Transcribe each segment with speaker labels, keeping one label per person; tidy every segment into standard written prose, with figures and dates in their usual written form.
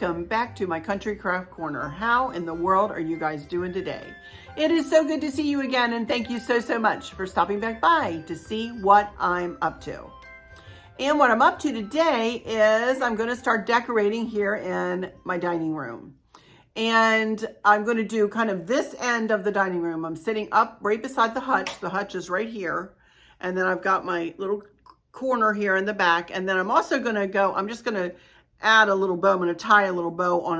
Speaker 1: welcome back to my Country Craft Corner. How in the world are you guys doing today? It is so good to see you again, and thank you so much for stopping back by to see what I'm up to. And what I'm up to today is I'm going to start decorating here in my dining room. And I'm going to do kind of this end of the dining room. I'm sitting up right beside the hutch. The hutch is right here. And then I've got my little corner here in the back. And then I'm also going to go, I'm just going to add a little bow. I'm going to tie a little bow on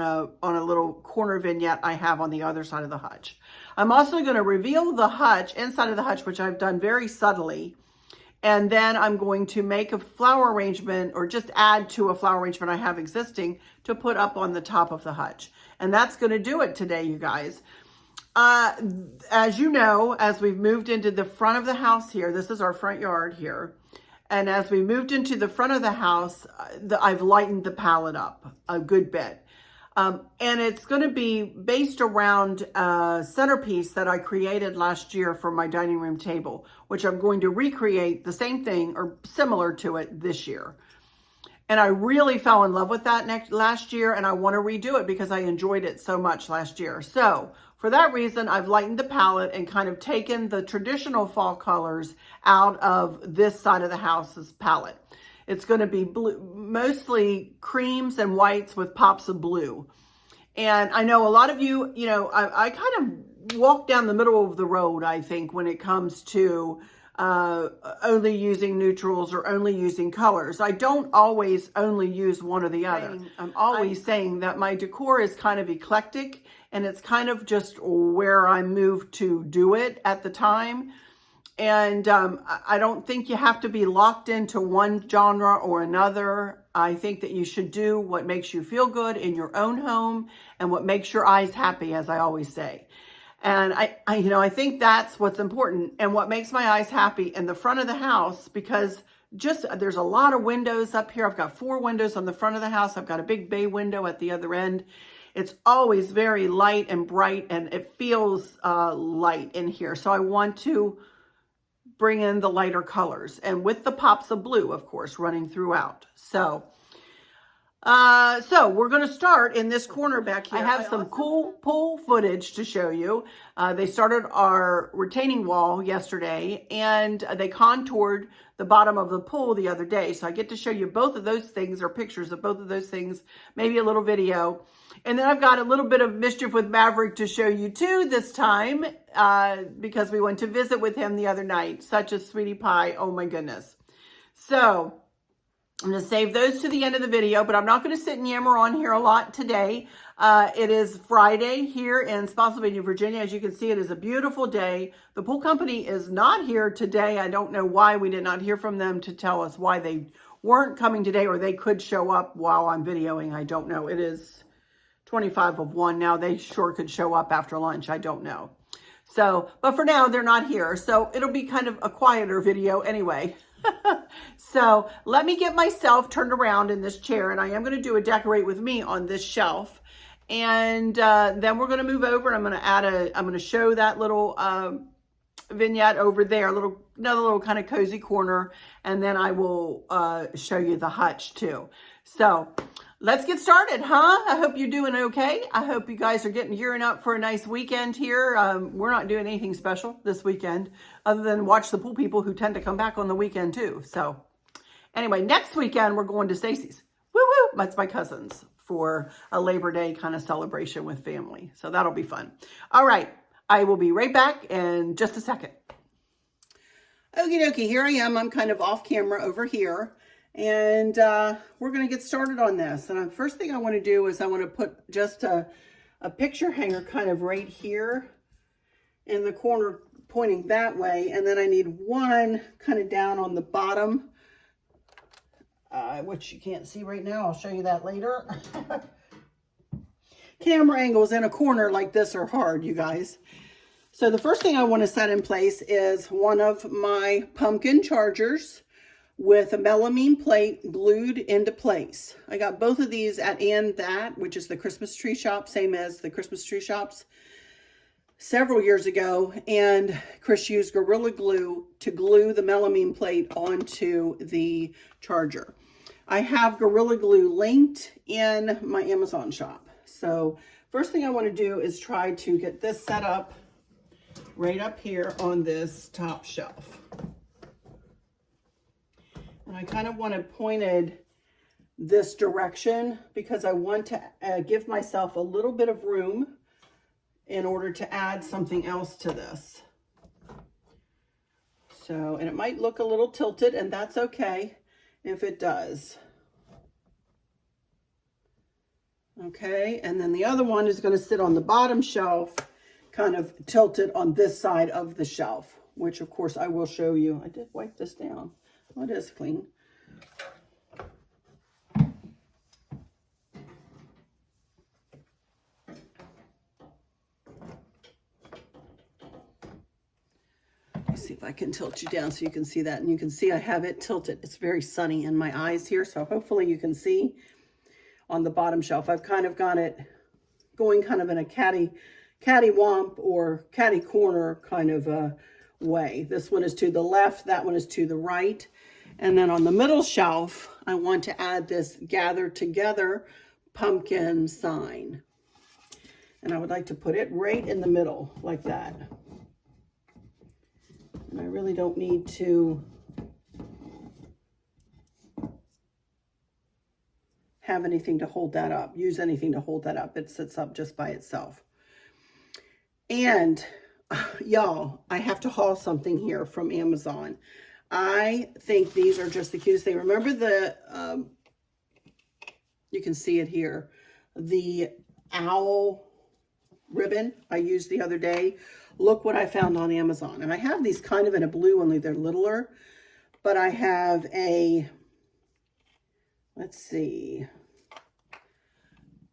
Speaker 1: a little corner vignette I have on the other side of the hutch. I'm also going to reveal the hutch, inside of the hutch, which I've done very subtly. And then I'm going to make a flower arrangement, or just add to a flower arrangement I have existing to put up on the top of the hutch. And that's going to do it today, you guys. As you know, as we've moved into the front of the house here, this is our front yard here. And as we moved into the front of the house, I've lightened the palette up a good bit. And it's going to be based around a centerpiece that I created last year for my dining room table, which I'm going to recreate the same thing or similar to it this year. And I really fell in love with that last year, and I want to redo it because I enjoyed it so much last year. So for that reason, I've lightened the palette and kind of taken the traditional fall colors out of this side of the house's palette. It's going to be blue, mostly creams and whites with pops of blue. And I know a lot of you, I kind of walk down the middle of the road, I think, when it comes to only using neutrals or only using colors. I don't always only use one or the other. I'm always saying that my decor is kind of eclectic, and it's kind of just where I moved to do it at the time. And I don't think you have to be locked into one genre or another. I think that you should do what makes you feel good in your own home and what makes your eyes happy, as I always say. And I think that's what's important, and what makes my eyes happy in the front of the house, because there's a lot of windows up here. I've got 4 windows on the front of the house. I've got a big bay window at the other end. It's always very light and bright, and it feels light in here. So I want to bring in the lighter colors, and with the pops of blue, of course, running throughout. So we're going to start in this corner back here. I have some cool pool footage to show you. They started our retaining wall yesterday, and they contoured the bottom of the pool the other day. So I get to show you both of those things, or pictures of both of those things, maybe a little video. And then I've got a little bit of Mischief with Maverick to show you too this time, because we went to visit with him the other night. Such a sweetie pie. Oh my goodness. So I'm going to save those to the end of the video, but I'm not going to sit and yammer on here a lot today. It is Friday here in Spotsylvania, Virginia. As you can see, it is a beautiful day. The pool company is not here today. I don't know why. We did not hear from them to tell us why they weren't coming today, or they could show up while I'm videoing. I don't know. It is 25 of 1 now. They sure could show up after lunch. I don't know. So, but for now, they're not here. So it'll be kind of a quieter video anyway. So let me get myself turned around in this chair, and I am going to do a decorate with me on this shelf. And then we're going to move over, and I'm going to show that little vignette over there, another little kind of cozy corner. And then I will show you the hutch too. So let's get started, huh? I hope you're doing okay. I hope you guys are gearing up for a nice weekend here. We're not doing anything special this weekend other than watch the pool people who tend to come back on the weekend too. So anyway, next weekend we're going to Stacy's. Woo woo! That's my cousin's for a Labor Day kind of celebration with family. So that'll be fun. All right. I will be right back in just a second. Okie dokie. Here I am. I'm kind of off camera over here. And we're going to get started on this. And the first thing I want to do is I want to put just a picture hanger kind of right here in the corner pointing that way. And then I need one kind of down on the bottom, which you can't see right now. I'll show you that later. Camera angles in a corner like this are hard, you guys. So the first thing I want to set in place is one of my pumpkin chargers with a melamine plate glued into place. I got both of these at And That, which is the Christmas tree shop, same as the Christmas tree shops, several years ago. And Chris used Gorilla Glue to glue the melamine plate onto the charger. I have Gorilla Glue linked in my Amazon shop. So first thing I want to do is try to get this set up right up here on this top shelf. And I kind of want it pointed this direction because I want to give myself a little bit of room in order to add something else to this. So, and it might look a little tilted, and that's okay if it does. Okay, and then the other one is going to sit on the bottom shelf, kind of tilted on this side of the shelf, which of course I will show you. I did wipe this down. Oh, it is clean. See if I can tilt you down so you can see that. And you can see I have it tilted. It's very sunny in my eyes here, so hopefully you can see on the bottom shelf. I've kind of got it going kind of in a catty-womp or catty corner kind of a way. This one is to the left, that one is to the right. And then on the middle shelf, I want to add this Gather Together pumpkin sign. And I would like to put it right in the middle like that. And I really don't need to have anything to hold that up, use anything to hold that up. It sits up just by itself. And y'all, I have to haul something here from Amazon. I think these are just the cutest thing. Remember the, you can see it here, the owl ribbon I used the other day? Look what I found on Amazon. And I have these kind of in a blue, only they're littler. But I have a, let's see,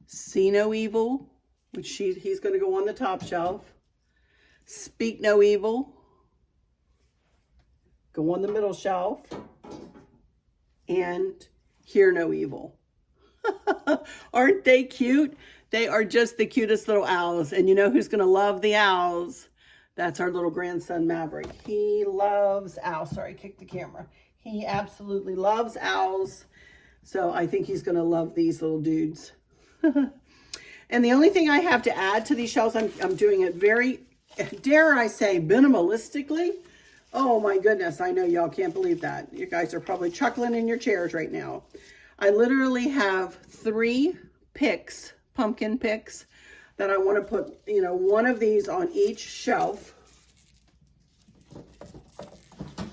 Speaker 1: See No Evil, which he's going to go on the top shelf. Speak No Evil, go on the middle shelf. And Hear No Evil. Aren't they cute? They are just the cutest little owls. And you know who's going to love the owls? That's our little grandson Maverick. He loves owls. Sorry, I kicked the camera. He absolutely loves owls. So I think he's going to love these little dudes. And the only thing I have to add to these shelves, I'm doing it very, dare I say, minimalistically. Oh my goodness, I know y'all can't believe that. You guys are probably chuckling in your chairs right now. I literally have 3 picks, pumpkin picks, that I want to put, you know, one of these on each shelf.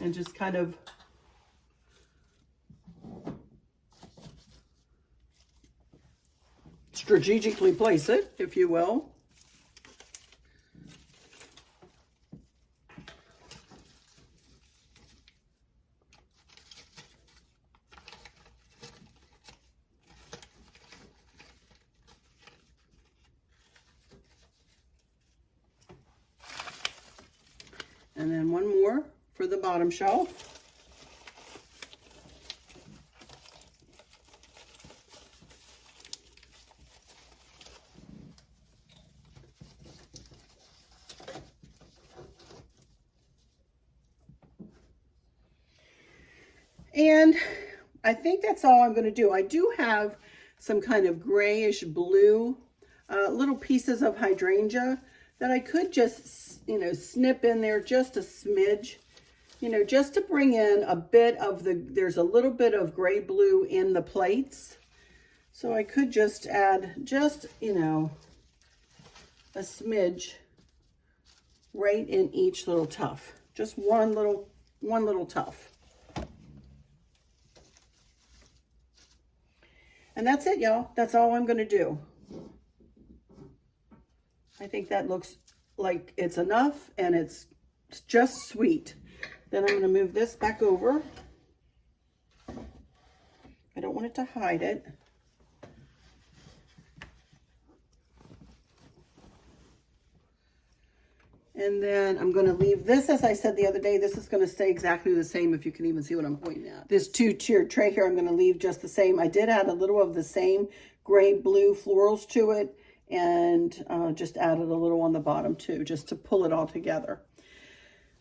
Speaker 1: And just kind of strategically place it, if you will. And then one more for the bottom shelf. And I think that's all I'm going to do. I do have some kind of grayish blue little pieces of hydrangea that I could just, you know, snip in there just a smidge, you know, just to bring in a bit of the, there's a little bit of gray blue in the plates. So I could just add just, you know, a smidge right in each little tuft. Just one little tuft. And that's it, y'all. That's all I'm going to do. I think that looks like it's enough, and it's just sweet. Then I'm going to move this back over. I don't want it to hide it. And then I'm going to leave this, as I said the other day, this is going to stay exactly the same, if you can even see what I'm pointing at. This 2-tiered tray here, I'm going to leave just the same. I did add a little of the same gray blue florals to it, and just added a little on the bottom too, just to pull it all together.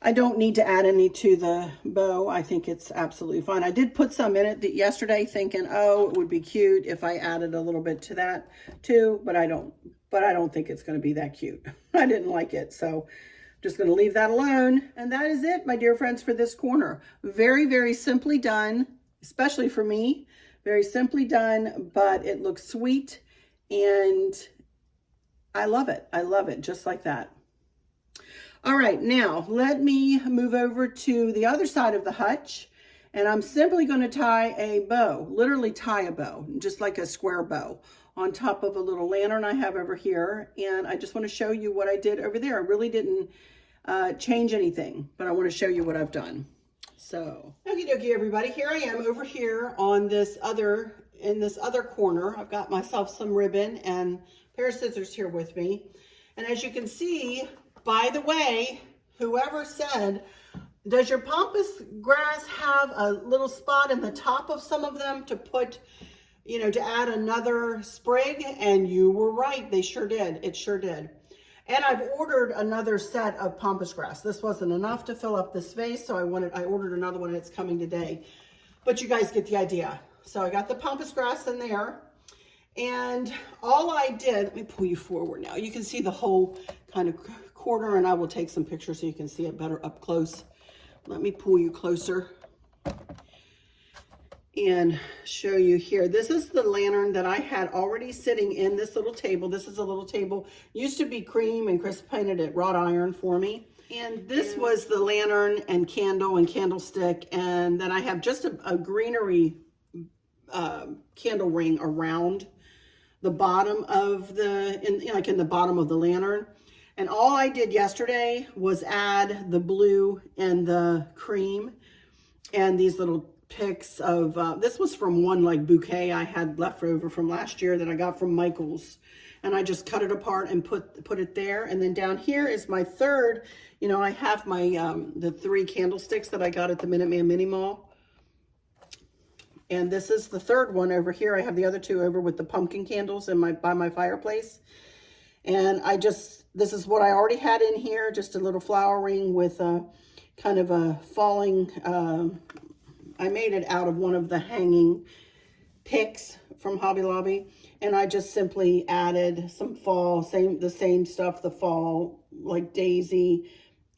Speaker 1: I don't need to add any to the bow. I think it's absolutely fine. I did put some in it yesterday thinking, oh, it would be cute if I added a little bit to that too, but I don't think it's going to be that cute. I didn't like it, so I'm just going to leave that alone. And that is it, my dear friends, for this corner. Very, very simply done, especially for me. Very simply done, but it looks sweet and I love it. I love it just like that. All right, now let me move over to the other side of the hutch, and I'm simply going to tie a bow, literally tie a bow, just like a square bow on top of a little lantern I have over here. And I just want to show you what I did over there. I really didn't change anything, but I want to show you what I've done. So, okie dokie, everybody, here I am over here on in this other corner. I've got myself some ribbon and a pair of scissors here with me. And as you can see, by the way, whoever said, does your pampas grass have a little spot in the top of some of them to put, to add another sprig? And you were right. They sure did. It sure did. And I've ordered another set of pampas grass. This wasn't enough to fill up this vase, so I ordered another one. It's coming today. But you guys get the idea. So I got the pampas grass in there. And all I did, let me pull you forward now. You can see the whole kind of corner, and I will take some pictures so you can see it better up close. Let me pull you closer and show you here. This is the lantern that I had already sitting in this little table. This is a little table. Used to be cream, and Chris painted it wrought iron for me. And this was the lantern and candle and candlestick. And then I have just a greenery candle ring around the bottom of in the bottom of the lantern. And all I did yesterday was add the blue and the cream and these little picks of, this was from one like bouquet I had left over from last year that I got from Michael's. And I just cut it apart and put it there. And then down here is my third, I have my, the 3 candlesticks that I got at the Minuteman Mini Mall. And this is the third one over here. I have the other 2 over with the pumpkin candles by my fireplace. And this is what I already had in here, just a little flower ring with a kind of a falling, I made it out of one of the hanging picks from Hobby Lobby. And I just simply added some fall, the same stuff, the fall, like daisy,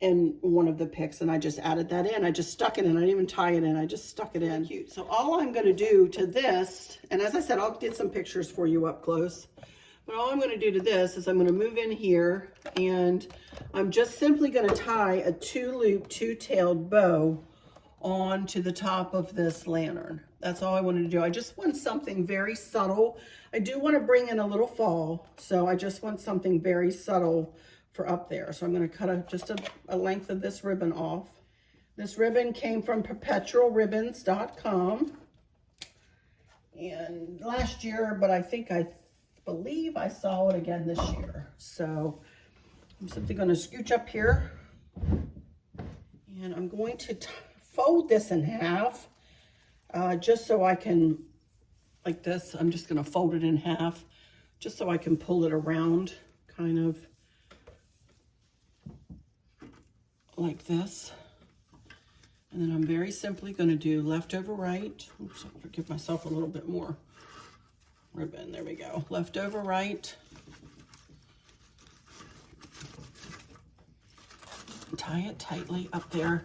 Speaker 1: in one of the picks, and I just added that in. I just stuck it in. I didn't even tie it in. I just stuck it in. Cute. So all I'm going to do to this, and as I said, I'll get some pictures for you up close, but all I'm going to do to this is I'm going to move in here, and I'm just simply going to tie a 2-loop, 2-tailed bow onto the top of this lantern. That's all I wanted to do. I just want something very subtle. I do want to bring in a little fall, so I just want something very subtle for up there. So I'm going to cut just a length of this ribbon off. This ribbon came from perpetualribbons.com and last year, but I believe I saw it again this year. So I'm simply going to scooch up here, and I'm going to fold this in half just so I can, like this, I'm just going to fold it in half just so I can pull it around kind of like this. And then I'm very simply going to do left over right. Oops, I'm going to give myself a little bit more ribbon. There we go. Left over right. Tie it tightly up there.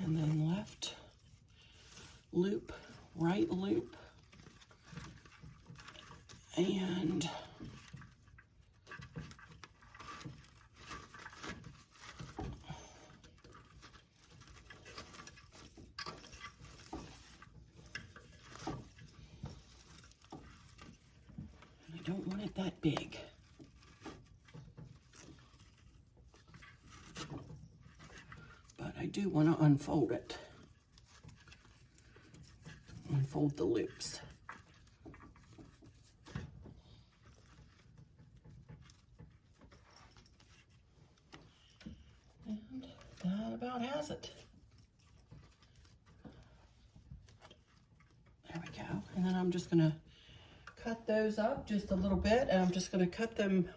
Speaker 1: And then left loop, right loop. And I don't want it that big. But I do want to unfold it. Unfold the loops. That about has it. There we go. And then I'm just going to cut those up just a little bit, and I'm just going to cut them.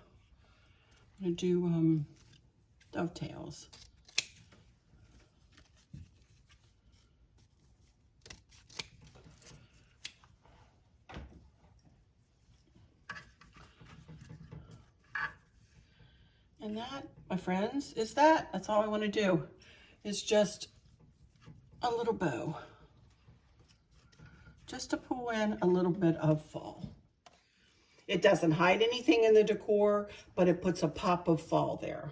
Speaker 1: I'm going to do dovetails. And that, my friends, is that. That's all I want to do. Is just a little bow. Just to pull in a little bit of fall. It doesn't hide anything in the decor, but it puts a pop of fall there.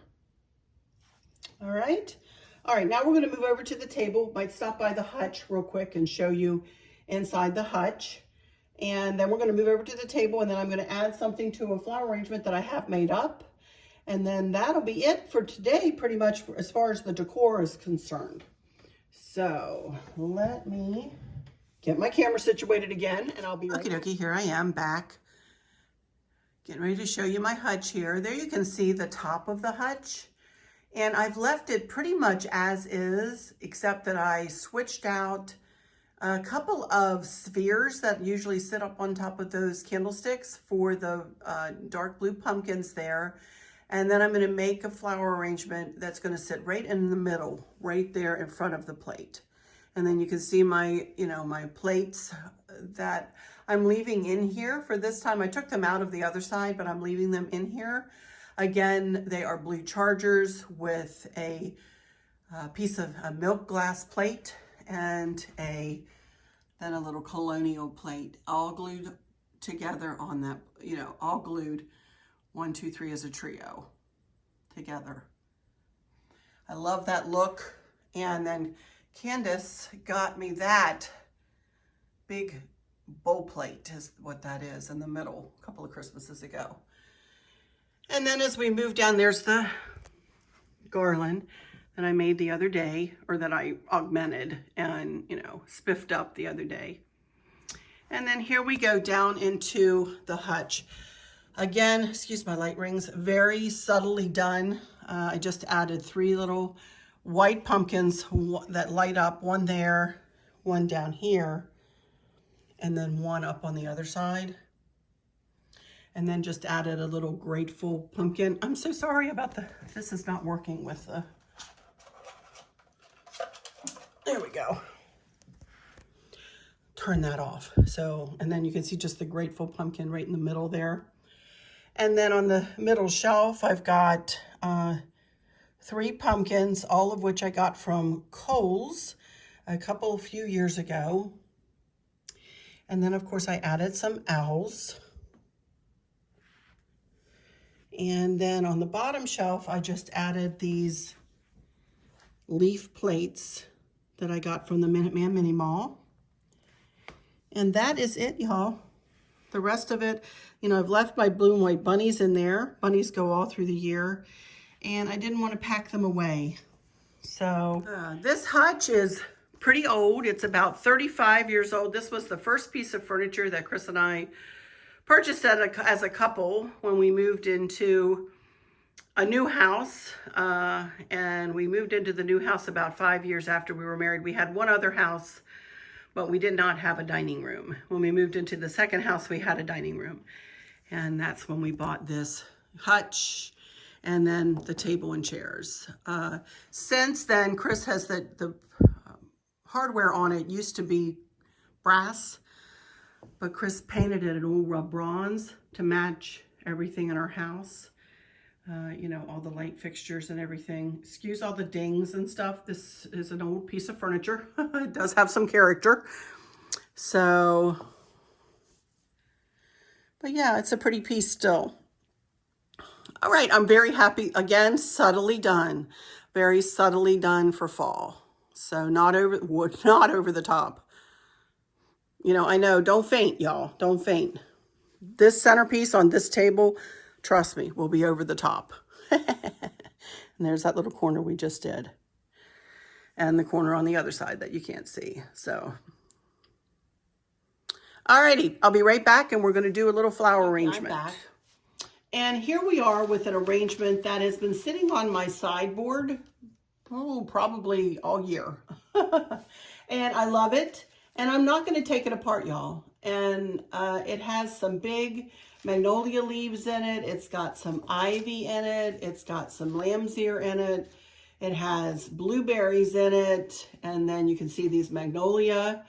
Speaker 1: All right. All right, now we're going to move over to the table. Might stop by the hutch real quick and show you inside the hutch. And then we're going to move over to the table, and then I'm going to add something to a flower arrangement that I have made up. And then that'll be it for today, pretty much as far as the decor is concerned. So let me get my camera situated again, and I'll be right back. Okay, here I am back. Getting ready to show you my hutch here. There you can see the top of the hutch. And I've left it pretty much as is, except that I switched out a couple of spheres that usually sit up on top of those candlesticks for the dark blue pumpkins there. And then I'm going to make a flower arrangement that's going to sit right in the middle, right there in front of the plate. And then you can see my, my plates that I'm leaving in here for this time. I took them out of the other side, but I'm leaving them in here. Again, they are blue chargers with a piece of a milk glass plate and then a little colonial plate, all glued together on that, all glued 1, 2, 3 as a trio together. I love that look. And then Candace got me that big bowl plate, is what that is, in the middle a couple of Christmases ago. And then as we move down, there's the garland that I made the other day, or that I augmented and, spiffed up the other day. And then here we go down into the hutch. Again, excuse my light rings, very subtly done. I just added 3 little white pumpkins that light up, one there, one down here, and then one up on the other side. And then just added a little grateful pumpkin. I'm so sorry about this is not working with the, there we go. Turn that off. So, and then you can see just the grateful pumpkin right in the middle there. And then on the middle shelf, I've got 3 pumpkins, all of which I got from Kohl's a few years ago. And then, of course, I added some owls. And then on the bottom shelf, I just added these leaf plates that I got from the Minuteman Mini Mall. And that is it, y'all. The rest of it, I've left my blue and white bunnies in there. Bunnies go all through the year. And I didn't want to pack them away. So this hutch is pretty old. It's about 35 years old. This was the first piece of furniture that Chris and I purchased as a couple when we moved into a new house. And we moved into the new house about 5 years after we were married. We had one other house, but we did not have a dining room. When we moved into the second house, we had a dining room. And that's when we bought this hutch and then the table and chairs. Since then, Chris has the hardware on it used to be brass, but Chris painted it an old bronze to match everything in our house. All the light fixtures and everything. Excuse all the dings and stuff. This is an old piece of furniture. It does have some character. So, but yeah, it's a pretty piece still. All right, I'm very happy. Again, subtly done. Very subtly done for fall. So not over the top. I know, don't faint, y'all. Don't faint. This centerpiece on this table, trust me, will be over the top. And there's that little corner we just did. And the corner on the other side that you can't see. So, alrighty, I'll be right back and we're going to do a little flower arrangement. I'm back. And here we are with an arrangement that has been sitting on my sideboard, probably all year. And I love it. And I'm not going to take it apart, y'all. and it has some big magnolia leaves in it. It's got some ivy in it. It's got some lamb's ear in it. It has blueberries in it, and then you can see these magnolia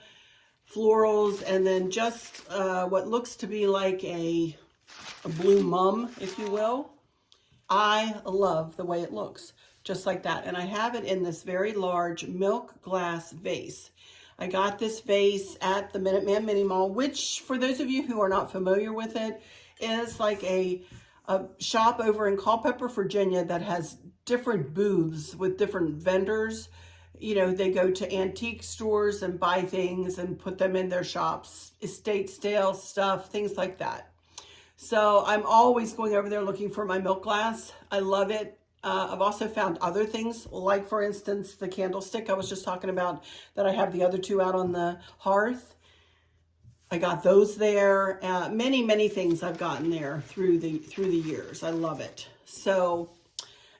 Speaker 1: florals, and then just what looks to be like a blue mum, if you will. I love the way it looks, just like that. And I have it in this very large milk glass vase. I got this vase at the Minuteman Mini Mall, which, for those of you who are not familiar with it, is like a shop over in Culpeper, Virginia, that has different booths with different vendors. You know, they go to antique stores and buy things and put them in their shops, estate sale stuff, things like that. So I'm always going over there looking for my milk glass. I love it. I've also found other things, like, for instance, the candlestick I was just talking about that I have the other two out on the hearth. I got those there. Many, many things I've gotten there through the years. I love it. So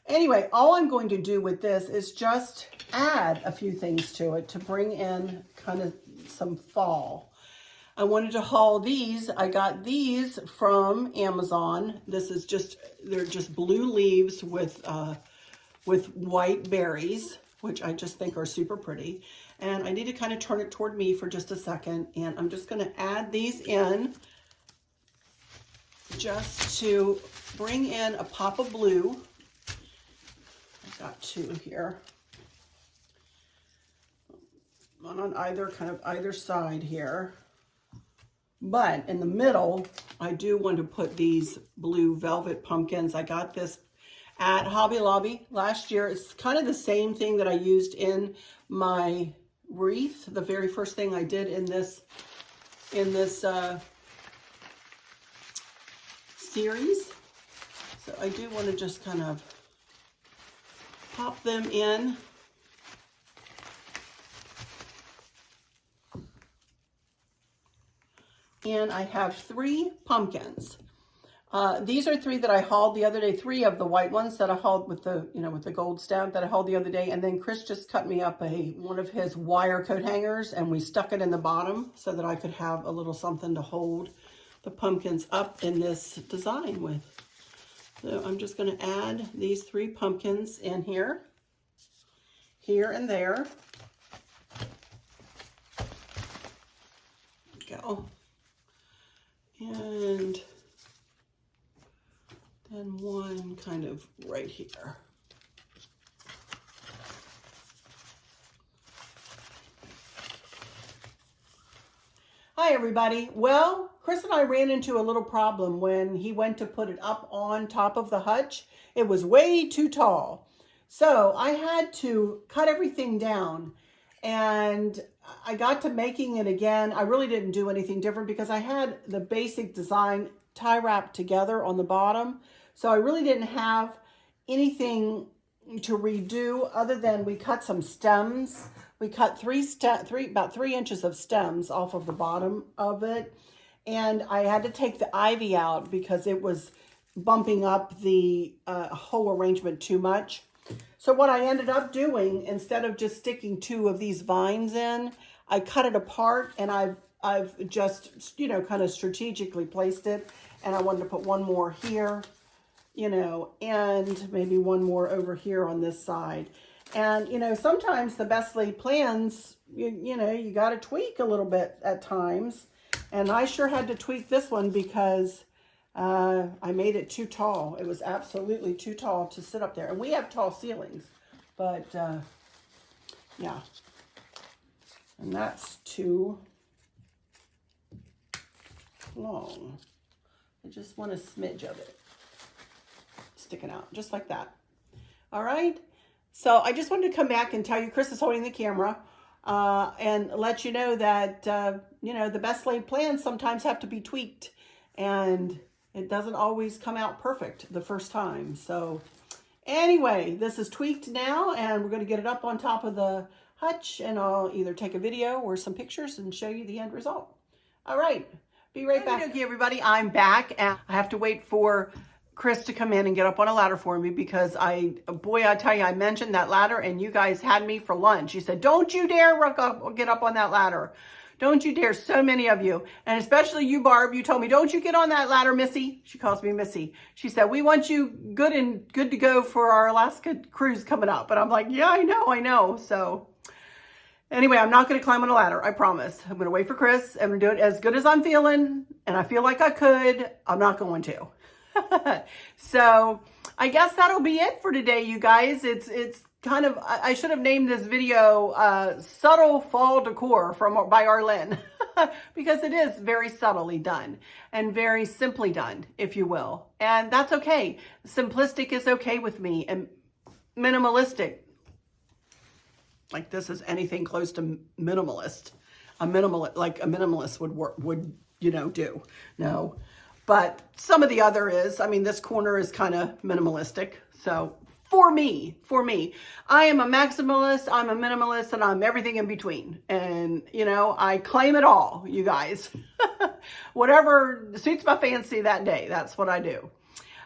Speaker 1: anyway, all I'm going to do with this is just add a few things to it to bring in kind of some fall. I wanted to haul these. I got these from Amazon. This is just, they're just blue leaves with white berries, which I just think are super pretty. And I need to kind of turn it toward me for just a second. And I'm just going to add these in just to bring in a pop of blue. I've got two here. One on either side here. But in the middle, I do want to put these blue velvet pumpkins. I got this at Hobby Lobby last year. It's kind of the same thing that I used in my wreath. The very first thing I did in this series. So I do want to just kind of pop them in. And I have 3 pumpkins. These are 3 that I hauled the other day. 3 of the white ones that I hauled with the, with the gold stamp that I hauled the other day. And then Chris just cut me up one of his wire coat hangers, and we stuck it in the bottom so that I could have a little something to hold the pumpkins up in this design with. So I'm just going to add these 3 pumpkins in here, and there. Go. And then one kind of right here. Hi everybody. Well, Chris and I ran into a little problem when he went to put it up on top of the hutch. It was way too tall. So I had to cut everything down, and I got to making it again. I really didn't do anything different because I had the basic design tie wrapped together on the bottom. So I really didn't have anything to redo other than we cut some stems. We cut about 3 inches of stems off of the bottom of it. And I had to take the ivy out because it was bumping up the whole arrangement too much. So what I ended up doing, instead of just sticking 2 of these vines in, I cut it apart, and I've just, kind of strategically placed it. And I wanted to put one more here, and maybe one more over here on this side. And, sometimes the best laid plans, you got to tweak a little bit at times. And I sure had to tweak this one because I made it too tall. It was absolutely too tall to sit up there. And we have tall ceilings, but yeah. And that's too long. I just want a smidge of it sticking out, just like that. All right. So I just wanted to come back and tell you, Chris is holding the camera, and let you know that, the best laid plans sometimes have to be tweaked, and it doesn't always come out perfect the first time. So anyway, this is tweaked now, and we're going to get it up on top of the hutch, and I'll either take a video or some pictures and show you the end result. All right. Be right back. Okay, everybody, I'm back, and I have to wait for Chris to come in and get up on a ladder for me because I tell you, I mentioned that ladder and you guys had me for lunch. You said, don't you dare get up on that ladder. Don't you dare. So many of you, and especially you, Barb, you told me, don't you get on that ladder, Missy. She calls me Missy. She said, we want you good to go for our Alaska cruise coming up. And I'm like, yeah, I know. So anyway, I'm not going to climb on a ladder. I promise. I'm going to wait for Chris. I'm going to do it as good as I'm feeling. And I feel like I could. I'm not going to. So I guess that'll be it for today, you guys. It's kind of, I should have named this video Subtle Fall Decor by Arlynn because it is very subtly done and very simply done, if you will. And that's okay. Simplistic is okay with me, and minimalistic, like this is anything close to minimalist. Like a minimalist would do. No. But some of the other is, I mean, this corner is kind of minimalistic. So for me, I am a maximalist, I'm a minimalist, and I'm everything in between. And, I claim it all, you guys. Whatever suits my fancy that day, that's what I do.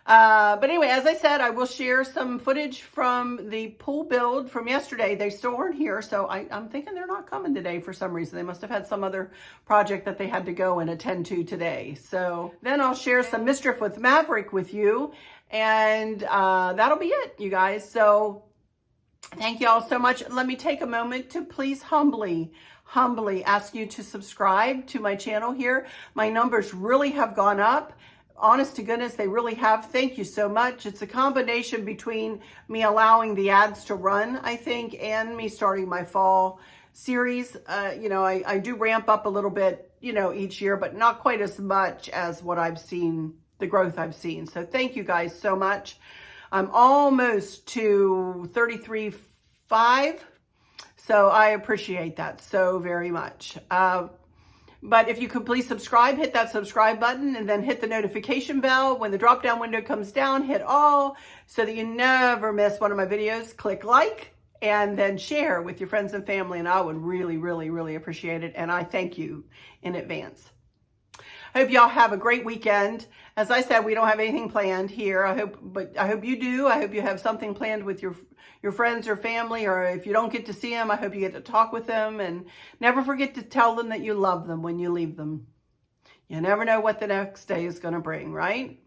Speaker 1: But anyway, as I said, I will share some footage from the pool build from yesterday. They still aren't here, so I'm thinking they're not coming today for some reason. They must have had some other project that they had to go and attend to today. So then I'll share some Mischief with Maverick with you, and that'll be it, you guys. So thank you all so much. Let me take a moment to please humbly ask you to subscribe to my channel here. My numbers really have gone up. Honest to goodness, they really have. Thank you so much. It's a combination between me allowing the ads to run, I think, and me starting my fall series. I do ramp up a little bit, each year, but not quite as much as what I've seen, the growth I've seen. So thank you guys so much. I'm almost to 33.5. So I appreciate that so very much. But if you could please subscribe, hit that subscribe button, and then hit the notification bell. When the drop-down window comes down, hit all so that you never miss one of my videos. Click like and then share with your friends and family, and I would really, really, really appreciate it. And I thank you in advance. I hope y'all have a great weekend. As I said, we don't have anything planned here. I hope you do. I hope you have something planned with your friends or family, or if you don't get to see them, I hope you get to talk with them, and never forget to tell them that you love them when you leave them. You never know what the next day is going to bring, right?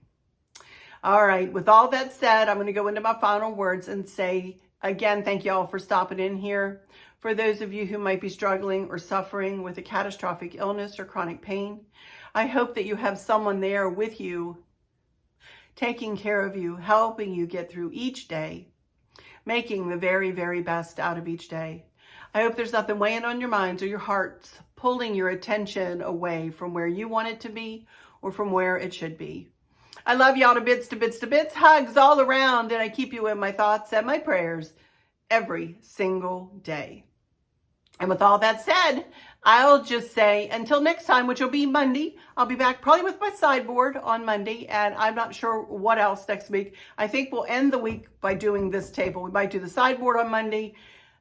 Speaker 1: All right. With all that said, I'm going to go into my final words and say, again, thank you all for stopping in here. For those of you who might be struggling or suffering with a catastrophic illness or chronic pain, I hope that you have someone there with you, taking care of you, helping you get through each day, making the very, very best out of each day. I hope there's nothing weighing on your minds or your hearts, pulling your attention away from where you want it to be or from where it should be. I love y'all to bits, hugs all around, and I keep you in my thoughts and my prayers every single day. And with all that said, I'll just say until next time, which will be Monday. I'll be back probably with my sideboard on Monday, and I'm not sure what else next week. I think we'll end the week by doing this table. We might do the sideboard on Monday,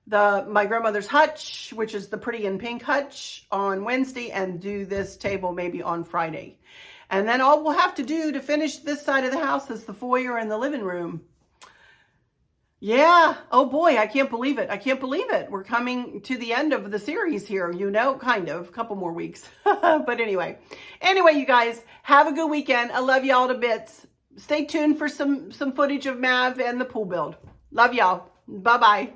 Speaker 1: my grandmother's Hutch, which is the pretty and pink Hutch, on Wednesday, and do this table maybe on Friday. And then all we'll have to do to finish this side of the house is the foyer and the living room. Yeah. Oh boy, I can't believe it. We're coming to the end of the series here, kind of, a couple more weeks. But anyway, you guys, have a good weekend. I love y'all to bits. Stay tuned for some footage of Mav and the pool build. Love y'all. Bye-bye.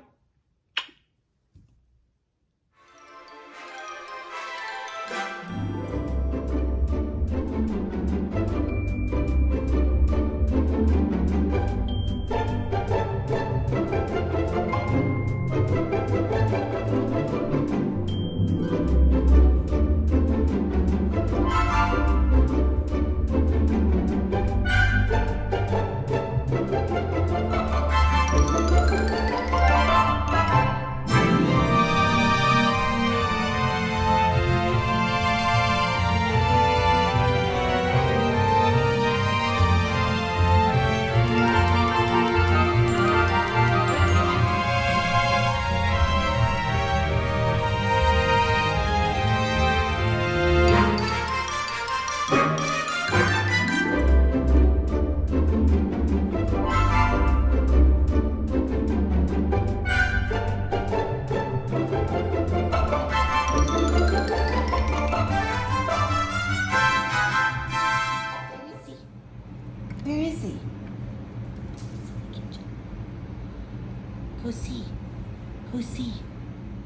Speaker 1: Go see.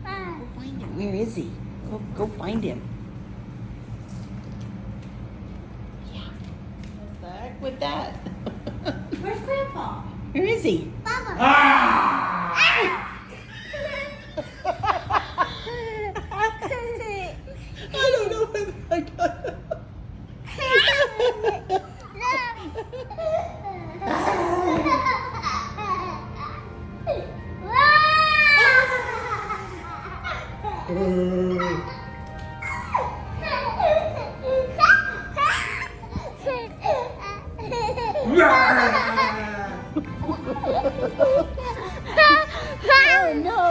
Speaker 1: Go find him. Where is he? Go find him. Yeah. What the heck with that?
Speaker 2: Where's Grandpa?
Speaker 1: Where is he?
Speaker 2: Mama.
Speaker 1: I don't know whether I got it. Oh no!